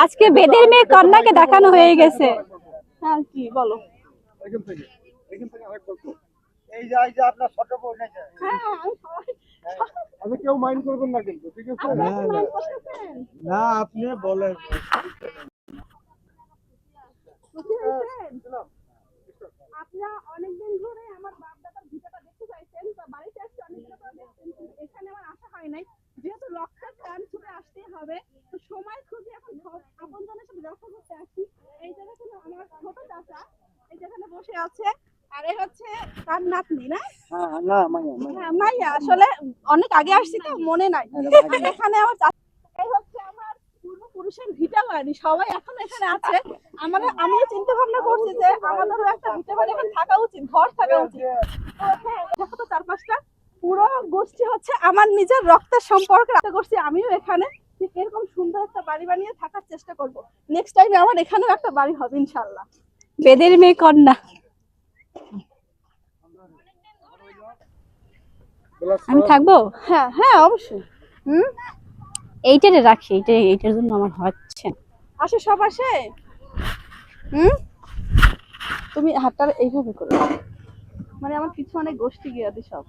আজকে বেদের মেয়ে কন্যাকে দেখানো হয়ে গেছে। হ্যাঁ কি বলো? এই যে আপনার ছোট বউ নাকি? হ্যাঁ আমি কেউ মাইন্ড করবেন না কিন্তু, ঠিক আছে? না আপনি বলেন। আপনারা অনেকদিন ধরে আমার বাপ দাদার ভিডিওটা দেখতে চাইছেন, তো বাড়িতে আসতে অনেকদিন পর দেখছেন, কিন্তু এখানে আমার আসা হয় নাই। যেহেতু রক্তের টান ছুটে আসতেই হবে, তো সময় খুঁজে এখন আপনজনের সাথে দেখা করতে আসি। এই জায়গাটা আমার ছোট চাচা এই যেখানে বসে আছে, আর এ হচ্ছে তার নাতনি না? হ্যাঁ না মাইয়া হ্যাঁ মাইয়া। আসলে অনেক আগে আসছি তো মনে নাই। আর এখানে আমার এই হচ্ছে আমার পূর্বপুরুষের ভিটা বাড়ি, সবাই এখন এখানে আছে। আমিও চিন্তা ভাবনা করছি যে আমাদেরও একটা ভিটা বাড়ি এখন থাকা উচিত, ঘর থাকা উচিত। তো হ্যাঁ দেখো তো চারপাশটা পুরো গোষ্ঠী হচ্ছে আমার নিজের রক্তের সম্পর্কে আশা করছি আমিও এখানে ঠিক এরকম সুন্দর একটা বাড়ি বানিয়ে থাকার চেষ্টা করব। নেক্সট টাইমে আমার এখানেও একটা বাড়ি হবে ইনশাআল্লাহ। বেদের মেয়ে কন্যা। আমি থাকবো? হ্যাঁ হ্যাঁ অবশ্যই। এইটারে রাখি, এইটার জন্য আমার হচ্ছে না। আসে সব আসে। তুমি হাতটা এইভাবে করো, মানে আমার কিছু অনেক গোষ্ঠী গিয়ে সব।